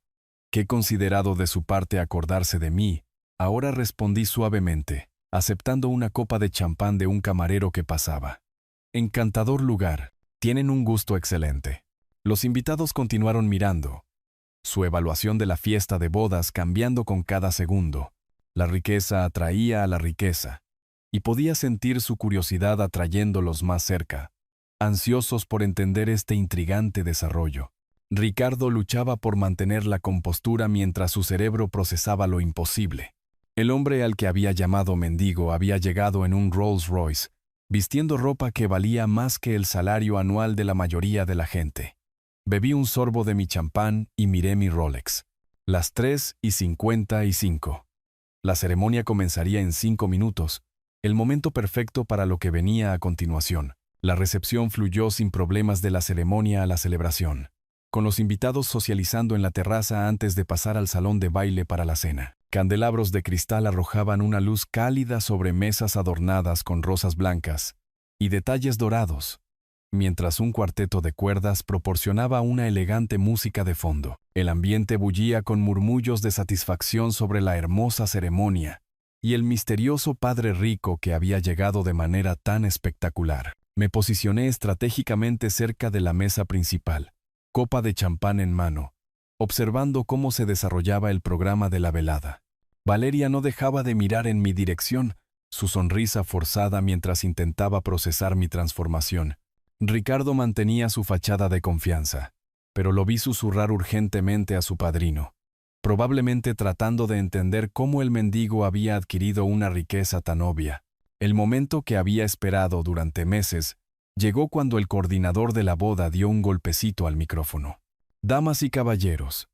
Speaker 1: Qué considerado de su parte acordarse de mí». Ahora respondí suavemente, aceptando una copa de champán de un camarero que pasaba. «Encantador lugar. Tienen un gusto excelente». Los invitados continuaron mirando, su evaluación de la fiesta de bodas cambiando con cada segundo. La riqueza atraía a la riqueza, y podía sentir su curiosidad atrayéndolos más cerca, ansiosos por entender este intrigante desarrollo. Ricardo luchaba por mantener la compostura mientras su cerebro procesaba lo imposible. El hombre al que había llamado mendigo había llegado en un Rolls Royce, vistiendo ropa que valía más que el salario anual de la mayoría de la gente. Bebí un sorbo de mi champán y miré mi Rolex. Las 3:55. La ceremonia comenzaría en 5 minutos, el momento perfecto para lo que venía a continuación. La recepción fluyó sin problemas de la ceremonia a la celebración, con los invitados socializando en la terraza antes de pasar al salón de baile para la cena. Candelabros de cristal arrojaban una luz cálida sobre mesas adornadas con rosas blancas y detalles dorados, mientras un cuarteto de cuerdas proporcionaba una elegante música de fondo. El ambiente bullía con murmullos de satisfacción sobre la hermosa ceremonia y el misterioso padre rico que había llegado de manera tan espectacular. Me posicioné estratégicamente cerca de la mesa principal, copa de champán en mano, observando cómo se desarrollaba el programa de la velada. Valeria no dejaba de mirar en mi dirección, su sonrisa forzada mientras intentaba procesar mi transformación. Ricardo mantenía su fachada de confianza, pero lo vi susurrar urgentemente a su padrino, probablemente tratando de entender cómo el mendigo había adquirido una riqueza tan obvia. El momento que había esperado durante meses llegó cuando el coordinador de la boda dio un golpecito al micrófono. «Damas y caballeros,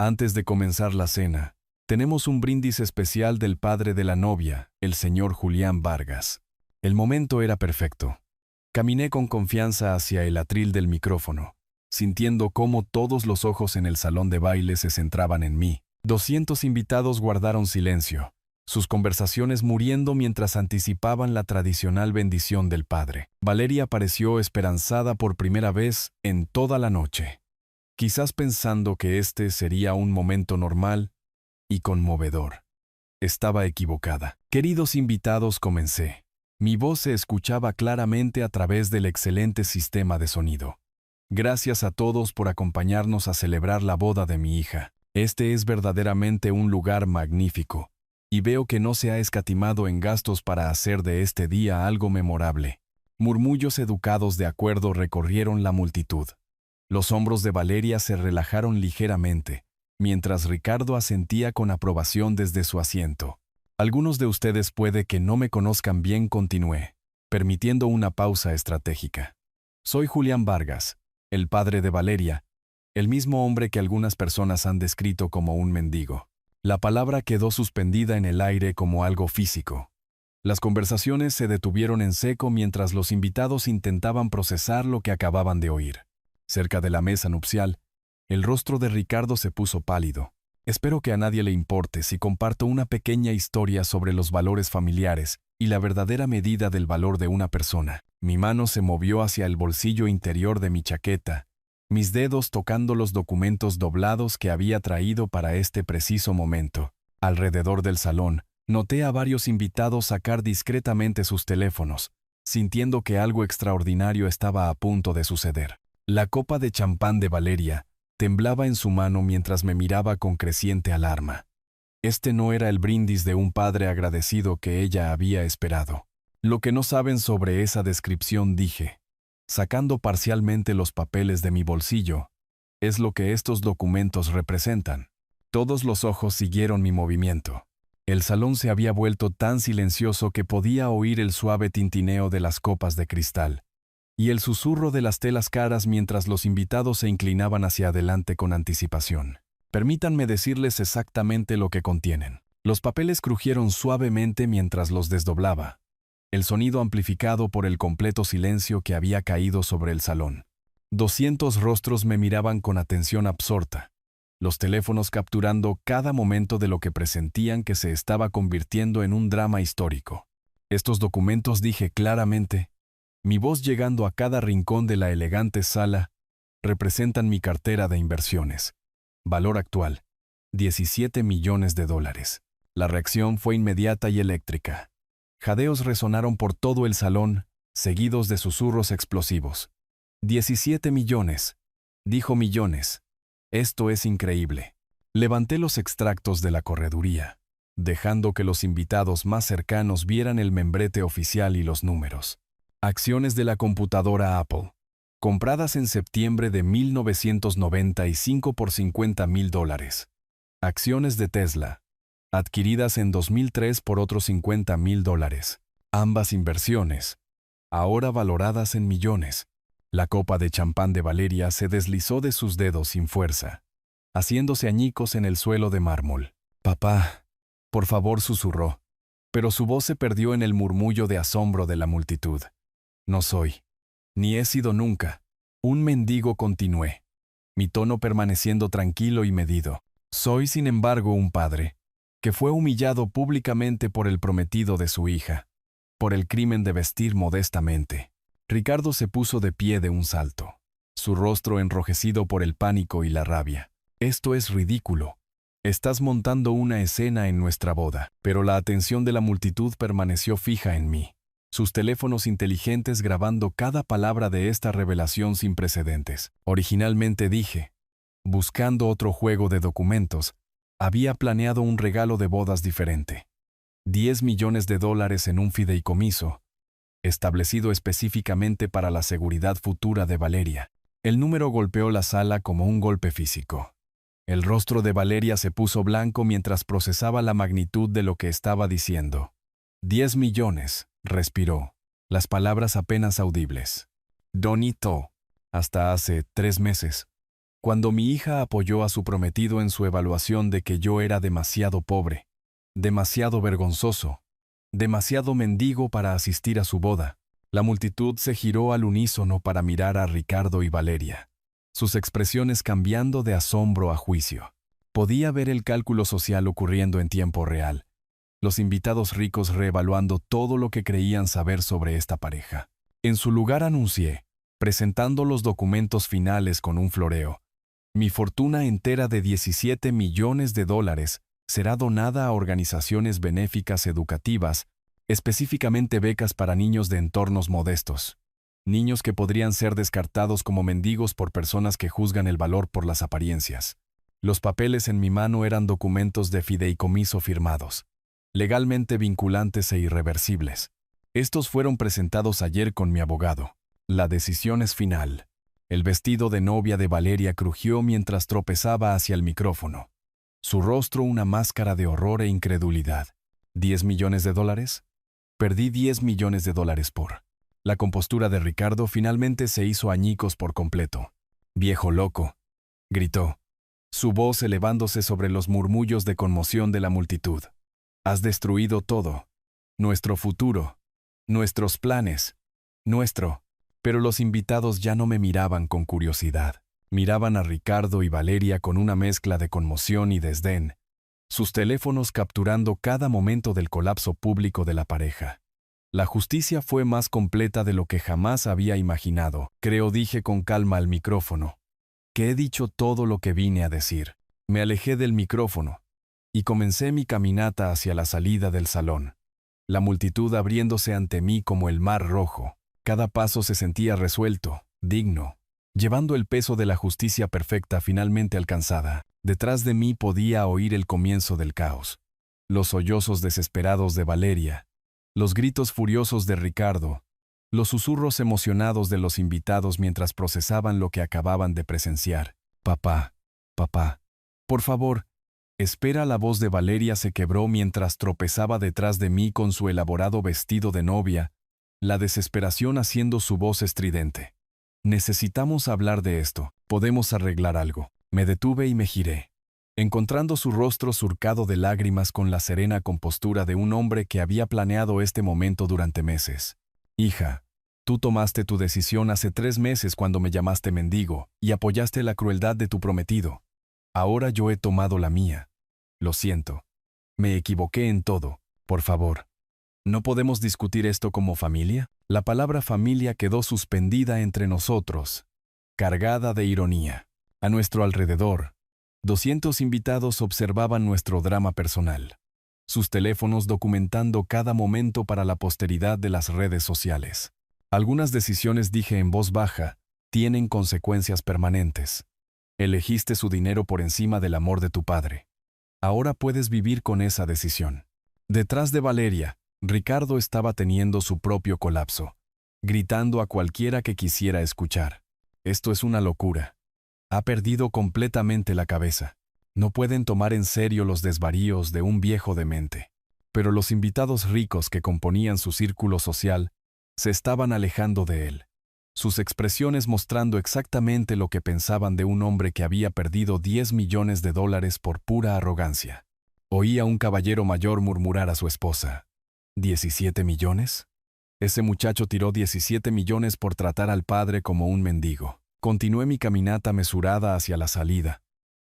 Speaker 1: antes de comenzar la cena, tenemos un brindis especial del padre de la novia, el señor Julián Vargas». El momento era perfecto. Caminé con confianza hacia el atril del micrófono, sintiendo cómo todos los ojos en el salón de baile se centraban en mí. 200 invitados guardaron silencio, sus conversaciones muriendo mientras anticipaban la tradicional bendición del padre. Valeria pareció esperanzada por primera vez en toda la noche, quizás pensando que este sería un momento normal y conmovedor. Estaba equivocada. Queridos invitados, comencé. Mi voz se escuchaba claramente a través del excelente sistema de sonido. Gracias a todos por acompañarnos a celebrar la boda de mi hija. Este es verdaderamente un lugar magnífico, y veo que no se ha escatimado en gastos para hacer de este día algo memorable. Murmullos educados de acuerdo recorrieron la multitud. Los hombros de Valeria se relajaron ligeramente, mientras Ricardo asentía con aprobación desde su asiento. Algunos de ustedes puede que no me conozcan bien, continué, permitiendo una pausa estratégica. Soy Julián Vargas, el padre de Valeria, el mismo hombre que algunas personas han descrito como un mendigo. La palabra quedó suspendida en el aire como algo físico. Las conversaciones se detuvieron en seco mientras los invitados intentaban procesar lo que acababan de oír. Cerca de la mesa nupcial, el rostro de Ricardo se puso pálido. Espero que a nadie le importe si comparto una pequeña historia sobre los valores familiares y la verdadera medida del valor de una persona. Mi mano se movió hacia el bolsillo interior de mi chaqueta, mis dedos tocando los documentos doblados que había traído para este preciso momento. Alrededor del salón, noté a varios invitados sacar discretamente sus teléfonos, sintiendo que algo extraordinario estaba a punto de suceder. La copa de champán de Valeria temblaba en su mano mientras me miraba con creciente alarma. Este no era el brindis de un padre agradecido que ella había esperado. Lo que no saben sobre esa descripción, dije, sacando parcialmente los papeles de mi bolsillo, es lo que estos documentos representan. Todos los ojos siguieron mi movimiento. El salón se había vuelto tan silencioso que podía oír el suave tintineo de las copas de cristal y el susurro de las telas caras mientras los invitados se inclinaban hacia adelante con anticipación. Permítanme decirles exactamente lo que contienen. Los papeles crujieron suavemente mientras los desdoblaba, el sonido amplificado por el completo silencio que había caído sobre el salón. 200 rostros me miraban con atención absorta, los teléfonos capturando cada momento de lo que presentían que se estaba convirtiendo en un drama histórico. Estos documentos, dije claramente, mi voz llegando a cada rincón de la elegante sala, representan mi cartera de inversiones. Valor actual, $17 millones. La reacción fue inmediata y eléctrica. Jadeos resonaron por todo el salón, seguidos de susurros explosivos. 17 millones. Dijo millones. Esto es increíble. Levanté los extractos de la correduría, dejando que los invitados más cercanos vieran el membrete oficial y los números. Acciones de la computadora Apple, compradas en septiembre de 1995 por $50,000. Acciones de Tesla, adquiridas en 2003 por otros $50,000. Ambas inversiones, ahora valoradas en millones. La copa de champán de Valeria se deslizó de sus dedos sin fuerza, haciéndose añicos en el suelo de mármol. «Papá», por favor, susurró, pero su voz se perdió en el murmullo de asombro de la multitud. «No soy, ni he sido nunca, un mendigo», continué, mi tono permaneciendo tranquilo y medido. «Soy, sin embargo, un padre, que fue humillado públicamente por el prometido de su hija, por el crimen de vestir modestamente». Ricardo se puso de pie de un salto, su rostro enrojecido por el pánico y la rabia. «Esto es ridículo. Estás montando una escena en nuestra boda». Pero la atención de la multitud permaneció fija en mí, sus teléfonos inteligentes grabando cada palabra de esta revelación sin precedentes. Originalmente, dije, buscando otro juego de documentos, había planeado un regalo de bodas diferente. $10 millones en un fideicomiso, establecido específicamente para la seguridad futura de Valeria. El número golpeó la sala como un golpe físico. El rostro de Valeria se puso blanco mientras procesaba la magnitud de lo que estaba diciendo. 10 millones, respiró, las palabras apenas audibles. Donito, hasta hace 3 meses, cuando mi hija apoyó a su prometido en su evaluación de que yo era demasiado pobre, demasiado vergonzoso, demasiado mendigo para asistir a su boda. La multitud se giró al unísono para mirar a Ricardo y Valeria, sus expresiones cambiando de asombro a juicio. Podía ver el cálculo social ocurriendo en tiempo real, los invitados ricos reevaluando todo lo que creían saber sobre esta pareja. En su lugar anuncié, presentando los documentos finales con un floreo, mi fortuna entera de $17 millones, será donada a organizaciones benéficas educativas, específicamente becas para niños de entornos modestos. Niños que podrían ser descartados como mendigos por personas que juzgan el valor por las apariencias. Los papeles en mi mano eran documentos de fideicomiso firmados, legalmente vinculantes e irreversibles. Estos fueron presentados ayer con mi abogado. La decisión es final. El vestido de novia de Valeria crujió mientras tropezaba hacia el micrófono. Su rostro una máscara de horror e incredulidad. ¿10 millones de dólares? Perdí 10 millones de dólares por... La compostura de Ricardo finalmente se hizo añicos por completo. «Viejo loco», gritó, su voz elevándose sobre los murmullos de conmoción de la multitud. «Has destruido todo. Nuestro futuro. Nuestros planes. Nuestro». Pero los invitados ya no me miraban con curiosidad. Miraban a Ricardo y Valeria con una mezcla de conmoción y desdén, sus teléfonos capturando cada momento del colapso público de la pareja. La justicia fue más completa de lo que jamás había imaginado, creo, dije con calma al micrófono. Que he dicho todo lo que vine a decir. Me alejé del micrófono y comencé mi caminata hacia la salida del salón. La multitud abriéndose ante mí como el mar rojo. Cada paso se sentía resuelto, digno, llevando el peso de la justicia perfecta finalmente alcanzada. Detrás de mí podía oír el comienzo del caos. Los sollozos desesperados de Valeria, los gritos furiosos de Ricardo, los susurros emocionados de los invitados mientras procesaban lo que acababan de presenciar. «Papá, papá, por favor». Espera. La voz de Valeria se quebró mientras tropezaba detrás de mí con su elaborado vestido de novia, la desesperación haciendo su voz estridente. «Necesitamos hablar de esto. Podemos arreglar algo». Me detuve y me giré, encontrando su rostro surcado de lágrimas con la serena compostura de un hombre que había planeado este momento durante meses. «Hija, tú tomaste tu decisión hace 3 meses cuando me llamaste mendigo y apoyaste la crueldad de tu prometido. Ahora yo he tomado la mía. Lo siento. Me equivoqué en todo. Por favor. ¿No podemos discutir esto como familia?» La palabra familia quedó suspendida entre nosotros, cargada de ironía. A nuestro alrededor, 200 invitados observaban nuestro drama personal, sus teléfonos documentando cada momento para la posteridad de las redes sociales. Algunas decisiones, dije en voz baja, tienen consecuencias permanentes. Elegiste su dinero por encima del amor de tu padre. Ahora puedes vivir con esa decisión. Detrás de Valeria, Ricardo estaba teniendo su propio colapso, gritando a cualquiera que quisiera escuchar. «Esto es una locura. Ha perdido completamente la cabeza. No pueden tomar en serio los desvaríos de un viejo demente». Pero los invitados ricos que componían su círculo social se estaban alejando de él, sus expresiones mostrando exactamente lo que pensaban de un hombre que había perdido 10 millones de dólares por pura arrogancia. Oí a un caballero mayor murmurar a su esposa: ¿17 millones? Ese muchacho tiró 17 millones por tratar al padre como un mendigo. Continué mi caminata mesurada hacia la salida,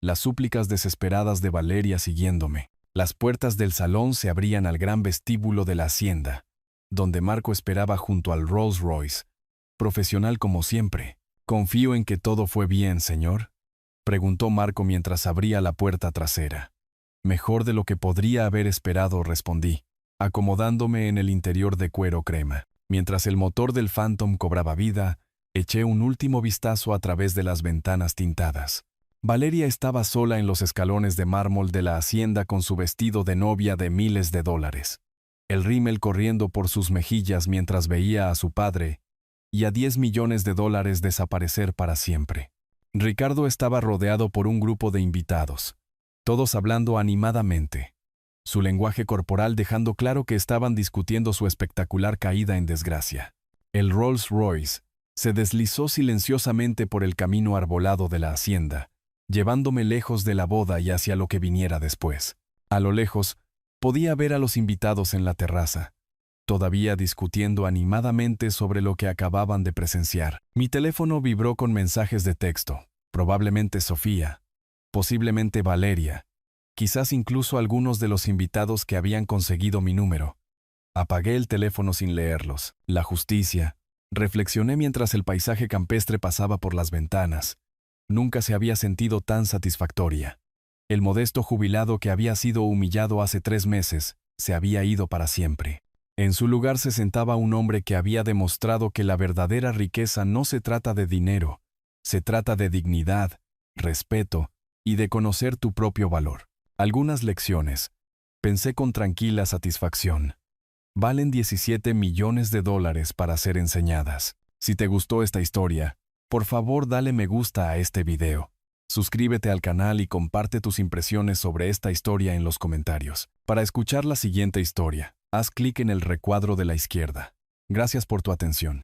Speaker 1: las súplicas desesperadas de Valeria siguiéndome. Las puertas del salón se abrían al gran vestíbulo de la hacienda, donde Marco esperaba junto al Rolls Royce, profesional como siempre. «¿Confío en que todo fue bien, señor?», preguntó Marco mientras abría la puerta trasera. «Mejor de lo que podría haber esperado», respondí, acomodándome en el interior de cuero crema. Mientras el motor del Phantom cobraba vida, eché un último vistazo a través de las ventanas tintadas. Valeria estaba sola en los escalones de mármol de la hacienda con su vestido de novia de miles de dólares, el rímel corriendo por sus mejillas mientras veía a su padre y a 10 millones de dólares desaparecer para siempre. Ricardo estaba rodeado por un grupo de invitados, todos hablando animadamente, su lenguaje corporal dejando claro que estaban discutiendo su espectacular caída en desgracia. El Rolls Royce se deslizó silenciosamente por el camino arbolado de la hacienda, llevándome lejos de la boda y hacia lo que viniera después. A lo lejos, podía ver a los invitados en la terraza, todavía discutiendo animadamente sobre lo que acababan de presenciar. Mi teléfono vibró con mensajes de texto, probablemente Sofía, posiblemente Valeria, quizás incluso algunos de los invitados que habían conseguido mi número. Apagué el teléfono sin leerlos. La justicia, reflexioné mientras el paisaje campestre pasaba por las ventanas. Nunca se había sentido tan satisfactoria. El modesto jubilado que había sido humillado hace 3 meses se había ido para siempre. En su lugar se sentaba un hombre que había demostrado que la verdadera riqueza no se trata de dinero, se trata de dignidad, respeto y de conocer tu propio valor. Algunas lecciones, pensé con tranquila satisfacción, valen 17 millones de dólares para ser enseñadas. Si te gustó esta historia, por favor dale me gusta a este video. Suscríbete al canal y comparte tus impresiones sobre esta historia en los comentarios. Para escuchar la siguiente historia, haz clic en el recuadro de la izquierda. Gracias por tu atención.